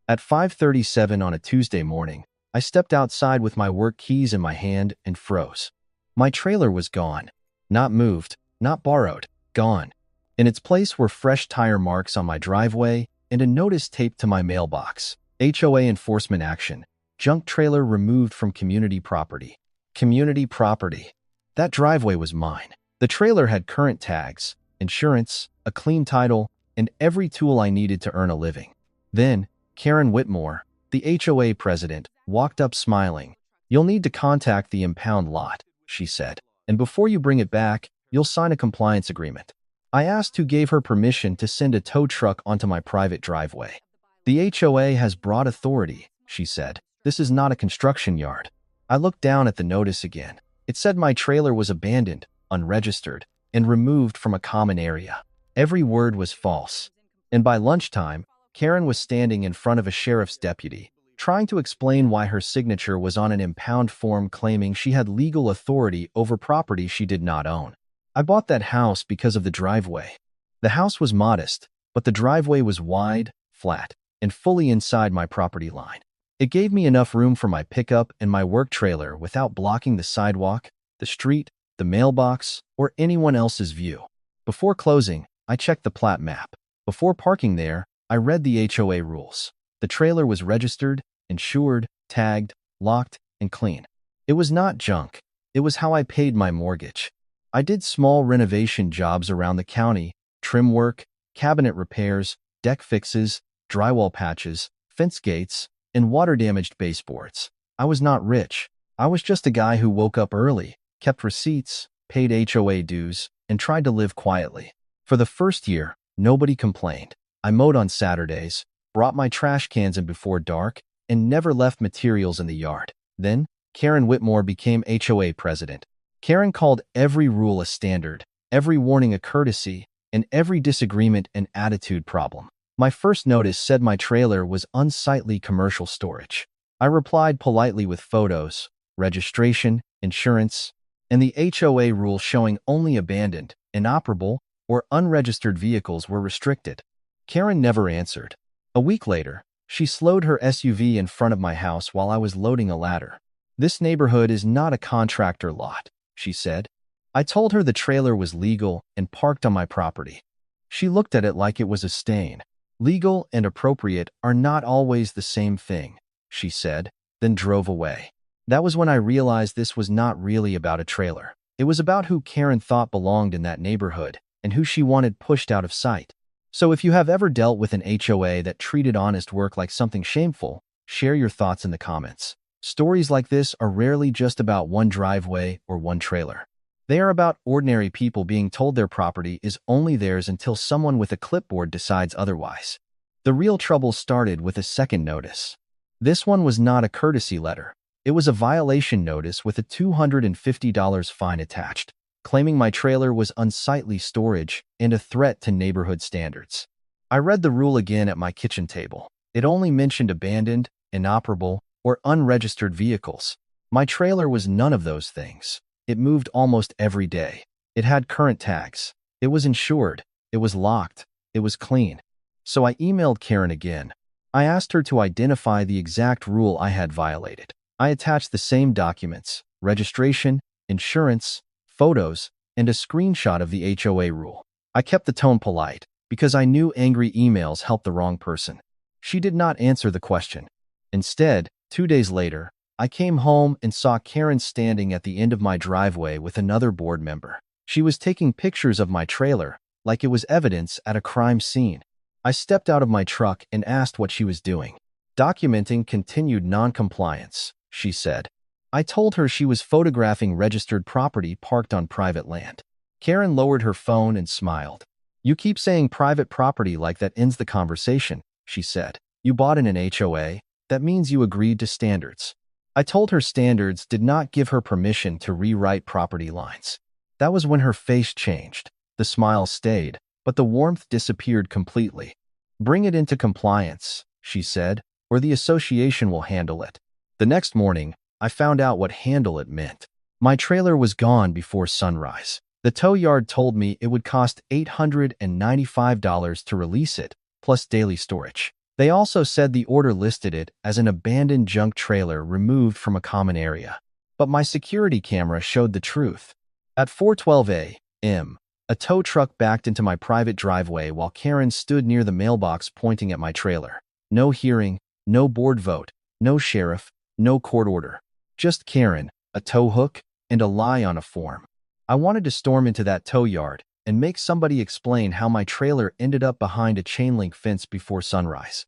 At 5:37 on a Tuesday morning, I stepped outside with my work keys in my hand and froze. My trailer was gone. Not moved, not borrowed, gone. In its place were fresh tire marks on my driveway and a notice taped to my mailbox. HOA enforcement action. Junk trailer removed from community property. Community property. That driveway was mine. The trailer had current tags, insurance, a clean title, and every tool I needed to earn a living. Then, Karen Whitmore, the HOA president, walked up smiling. "You'll need to contact the Impound lot," she said, "and before you bring it back, you'll sign a compliance agreement." I asked who gave her permission to send a tow truck onto my private driveway. "The HOA has broad authority," she said. "This is not a construction yard." I looked down at the notice again. It said my trailer was abandoned, unregistered, and removed from a common area. Every word was false. And by lunchtime, Karen was standing in front of a sheriff's deputy, trying to explain why her signature was on an impound form claiming she had legal authority over property she did not own. I bought that house because of the driveway. The house was modest, but the driveway was wide, flat, and fully inside my property line. It gave me enough room for my pickup and my work trailer without blocking the sidewalk, the street, the mailbox, or anyone else's view. Before closing, I checked the plat map. Before parking there, I read the HOA rules. The trailer was registered, insured, tagged, locked, and clean. It was not junk. It was how I paid my mortgage. I did small renovation jobs around the county, trim work, cabinet repairs, deck fixes, drywall patches, fence gates, and water-damaged baseboards. I was not rich. I was just a guy who woke up early, kept receipts, paid HOA dues, and tried to live quietly. For the first year, nobody complained. I mowed on Saturdays, brought my trash cans in before dark, and never left materials in the yard. Then, Karen Whitmore became HOA president. Karen called every rule a standard, every warning a courtesy, and every disagreement an attitude problem. My first notice said my trailer was unsightly commercial storage. I replied politely with photos, registration, insurance, and the HOA rule showing only abandoned, inoperable, or unregistered vehicles were restricted. Karen never answered. A week later, she slowed her SUV in front of my house while I was loading a ladder. "This neighborhood is not a contractor lot," she said. I told her the trailer was legal and parked on my property. She looked at it like it was a stain. "Legal and appropriate are not always the same thing," she said, then drove away. That was when I realized this was not really about a trailer. It was about who Karen thought belonged in that neighborhood and who she wanted pushed out of sight. So if you have ever dealt with an HOA that treated honest work like something shameful, share your thoughts in the comments. Stories like this are rarely just about one driveway or one trailer. They are about ordinary people being told their property is only theirs until someone with a clipboard decides otherwise. The real trouble started with a second notice. This one was not a courtesy letter. It was a violation notice with a $250 fine attached, claiming my trailer was unsightly storage and a threat to neighborhood standards. I read the rule again at my kitchen table. It only mentioned abandoned, inoperable, or unregistered vehicles. My trailer was none of those things. It moved almost every day. It had current tags. It was insured. It was locked. It was clean. So I emailed Karen again. I asked her to identify the exact rule I had violated. I attached the same documents, registration, insurance, photos, and a screenshot of the HOA rule. I kept the tone polite because I knew angry emails helped the wrong person. She did not answer the question. Instead, 2 days later, I came home and saw Karen standing at the end of my driveway with another board member. She was taking pictures of my trailer, like it was evidence at a crime scene. I stepped out of my truck and asked what she was doing. "Documenting continued non-compliance," she said. I told her she was photographing registered property parked on private land. Karen lowered her phone and smiled. "You keep saying private property like that ends the conversation," she said. "You bought in an HOA. That means you agreed to standards." I told her standards did not give her permission to rewrite property lines. That was when her face changed. The smile stayed, but the warmth disappeared completely. "Bring it into compliance," she said, "or the association will handle it." The next morning, I found out what handle it meant. My trailer was gone before sunrise. The tow yard told me it would cost $895 to release it, plus daily storage. They also said the order listed it as an abandoned junk trailer removed from a common area. But my security camera showed the truth. At 4:12 a.m., a tow truck backed into my private driveway while Karen stood near the mailbox pointing at my trailer. No hearing, no board vote, no sheriff, no court order. Just Karen, a tow hook, and a lie on a form. I wanted to storm into that tow yard and make somebody explain how my trailer ended up behind a chain-link fence before sunrise.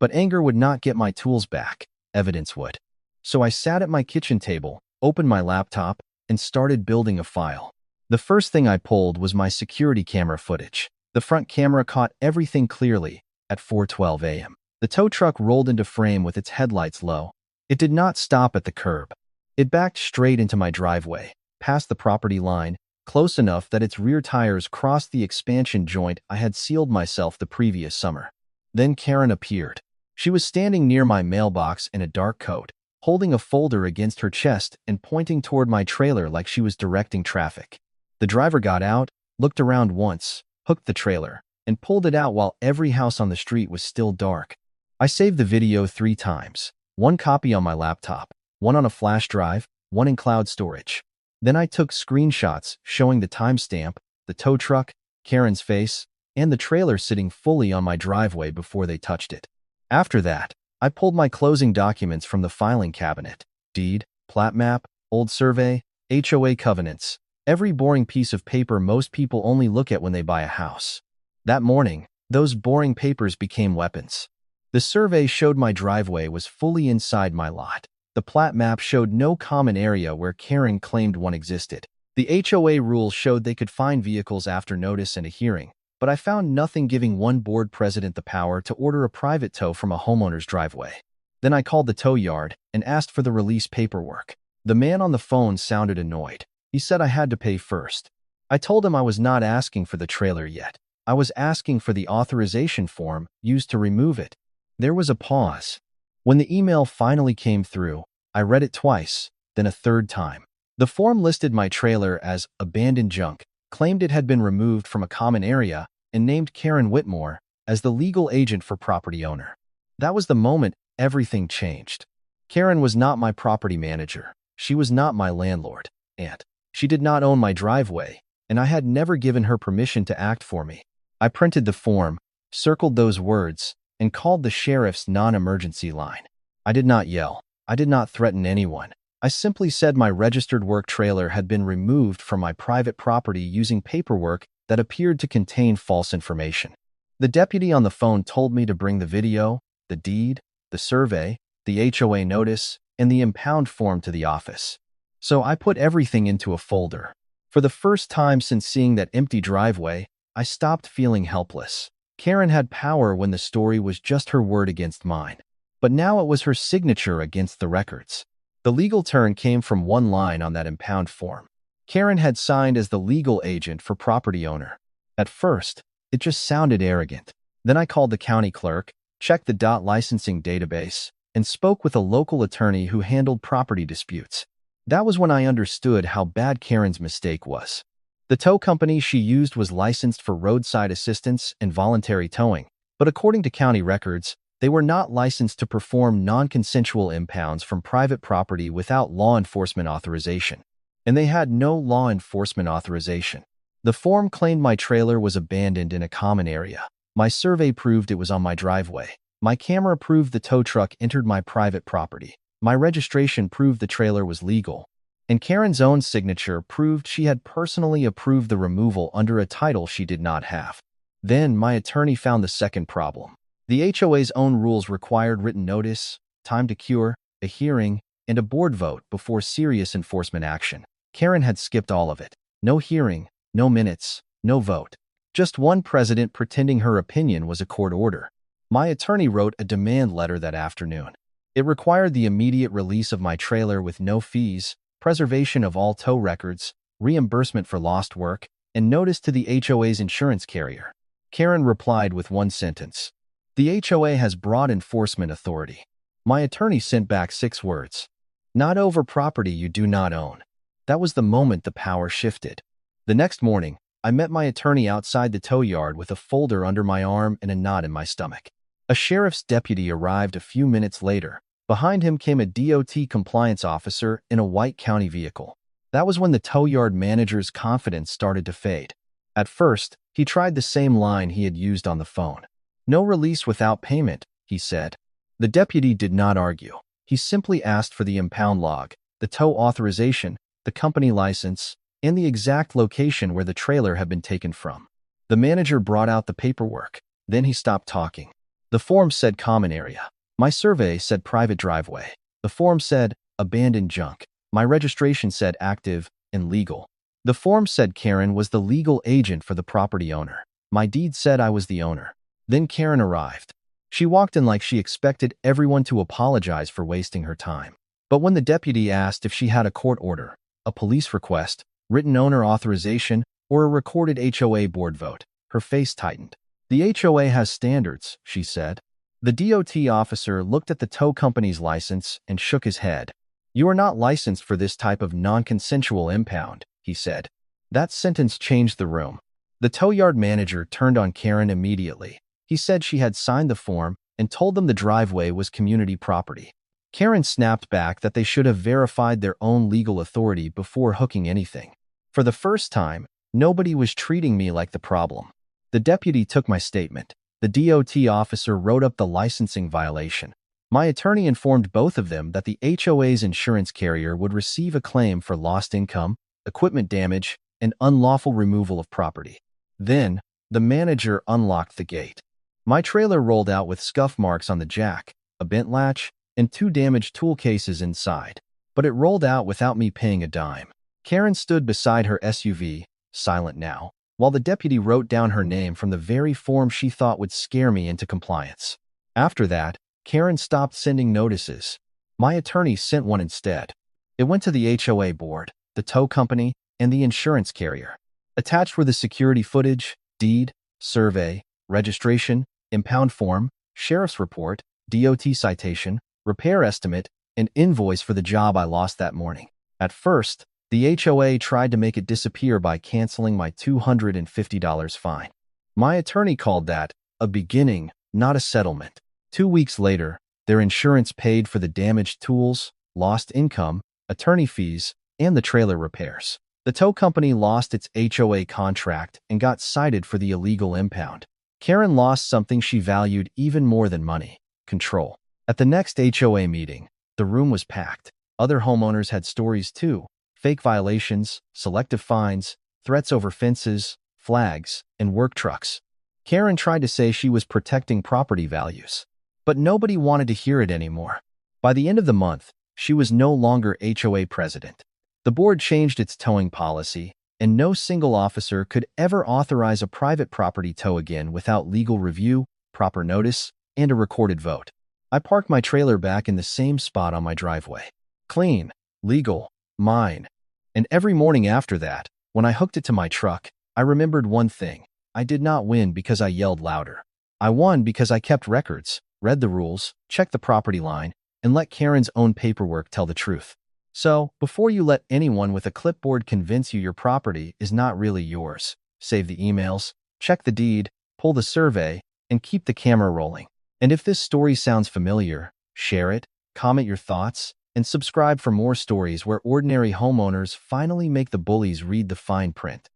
But anger would not get my tools back, evidence would. So I sat at my kitchen table, opened my laptop, and started building a file. The first thing I pulled was my security camera footage. The front camera caught everything clearly at 4:12 a.m. The tow truck rolled into frame with its headlights low. It did not stop at the curb. It backed straight into my driveway, past the property line, close enough that its rear tires crossed the expansion joint I had sealed myself the previous summer. Then Karen appeared. She was standing near my mailbox in a dark coat, holding a folder against her chest and pointing toward my trailer like she was directing traffic. The driver got out, looked around once, hooked the trailer, and pulled it out while every house on the street was still dark. I saved the video 3 times, one copy on my laptop, one on a flash drive, one in cloud storage. Then I took screenshots showing the timestamp, the tow truck, Karen's face, and the trailer sitting fully on my driveway before they touched it. After that, I pulled my closing documents from the filing cabinet: deed, plat map, old survey, HOA covenants, every boring piece of paper most people only look at when they buy a house. That morning, those boring papers became weapons. The survey showed my driveway was fully inside my lot. The plat map showed no common area where Karen claimed one existed. The HOA rules showed they could fine vehicles after notice and a hearing, but I found nothing giving one board president the power to order a private tow from a homeowner's driveway. Then I called the tow yard and asked for the release paperwork. The man on the phone sounded annoyed. He said I had to pay first. I told him I was not asking for the trailer yet. I was asking for the authorization form used to remove it. There was a pause. When the email finally came through, I read it twice, then a third time. The form listed my trailer as abandoned junk, claimed it had been removed from a common area, and named Karen Whitmore as the legal agent for property owner. That was the moment everything changed. Karen was not my property manager. She was not my landlord. And she did not own my driveway, and I had never given her permission to act for me. I printed the form, circled those words, and called the sheriff's non-emergency line. I did not yell. I did not threaten anyone. I simply said my registered work trailer had been removed from my private property using paperwork that appeared to contain false information. The deputy on the phone told me to bring the video, the deed, the survey, the HOA notice, and the impound form to the office. So I put everything into a folder. For the first time since seeing that empty driveway, I stopped feeling helpless. Karen had power when the story was just her word against mine. But now it was her signature against the records. The legal turn came from one line on that impound form. Karen had signed as the legal agent for property owner. At first, it just sounded arrogant. Then I called the county clerk, checked the licensing database, and spoke with a local attorney who handled property disputes. That was when I understood how bad Karen's mistake was. The tow company she used was licensed for roadside assistance and voluntary towing, but according to county records, they were not licensed to perform non-consensual impounds from private property without law enforcement authorization. And they had no law enforcement authorization. The form claimed my trailer was abandoned in a common area. My survey proved it was on my driveway. My camera proved the tow truck entered my private property. My registration proved the trailer was legal. And Karen's own signature proved she had personally approved the removal under a title she did not have. Then my attorney found the second problem. The HOA's own rules required written notice, time to cure, a hearing, and a board vote before serious enforcement action. Karen had skipped all of it. No hearing, no minutes, no vote. Just one president pretending her opinion was a court order. My attorney wrote a demand letter that afternoon. It required the immediate release of my trailer with no fees, preservation of all tow records, reimbursement for lost work, and notice to the HOA's insurance carrier. Karen replied with one sentence: "The HOA has broad enforcement authority." My attorney sent back 6 words: "Not over property you do not own." That was the moment the power shifted. The next morning, I met my attorney outside the tow yard with a folder under my arm and a knot in my stomach. A sheriff's deputy arrived a few minutes later. Behind him came a DOT compliance officer in a white county vehicle. That was when the tow yard manager's confidence started to fade. At first, he tried the same line he had used on the phone. "No release without payment," he said. The deputy did not argue. He simply asked for the impound log, the tow authorization, the company license, and the exact location where the trailer had been taken from. The manager brought out the paperwork. Then he stopped talking. The form said common area. My survey said private driveway. The form said abandoned junk. My registration said active and legal. The form said Karen was the legal agent for the property owner. My deed said I was the owner. Then Karen arrived. She walked in like she expected everyone to apologize for wasting her time. But when the deputy asked if she had a court order, a police request, written owner authorization, or a recorded HOA board vote, her face tightened. "The HOA has standards," she said. The DOT officer looked at the tow company's license and shook his head. "You are not licensed for this type of non-consensual impound," he said. That sentence changed the room. The tow yard manager turned on Karen immediately. He said she had signed the form and told them the driveway was community property. Karen snapped back that they should have verified their own legal authority before hooking anything. For the first time, nobody was treating me like the problem. The deputy took my statement. The DOT officer wrote up the licensing violation. My attorney informed both of them that the HOA's insurance carrier would receive a claim for lost income, equipment damage, and unlawful removal of property. Then, the manager unlocked the gate. My trailer rolled out with scuff marks on the jack, a bent latch, and 2 damaged tool cases inside. But it rolled out without me paying a dime. Karen stood beside her SUV, silent now, while the deputy wrote down her name from the very form she thought would scare me into compliance. After that, Karen stopped sending notices. My attorney sent one instead. It went to the HOA board, the tow company, and the insurance carrier. Attached were the security footage, deed, survey, registration, impound form, sheriff's report, DOT citation, repair estimate, and invoice for the job I lost that morning. At first, the HOA tried to make it disappear by canceling my $250 fine. My attorney called that a beginning, not a settlement. 2 weeks later, their insurance paid for the damaged tools, lost income, attorney fees, and the trailer repairs. The tow company lost its HOA contract and got cited for the illegal impound. Karen lost something she valued even more than money: control. At the next HOA meeting, the room was packed. Other homeowners had stories too: fake violations, selective fines, threats over fences, flags, and work trucks. Karen tried to say she was protecting property values, but nobody wanted to hear it anymore. By the end of the month, she was no longer HOA president. The board changed its towing policy, and no single officer could ever authorize a private property tow again without legal review, proper notice, and a recorded vote. I parked my trailer back in the same spot on my driveway. Clean, legal, mine. And every morning after that, when I hooked it to my truck, I remembered one thing: I did not win because I yelled louder. I won because I kept records, read the rules, checked the property line, and let Karen's own paperwork tell the truth. So, before you let anyone with a clipboard convince you your property is not really yours, save the emails, check the deed, pull the survey, and keep the camera rolling. And if this story sounds familiar, share it, comment your thoughts, and subscribe for more stories where ordinary homeowners finally make the bullies read the fine print.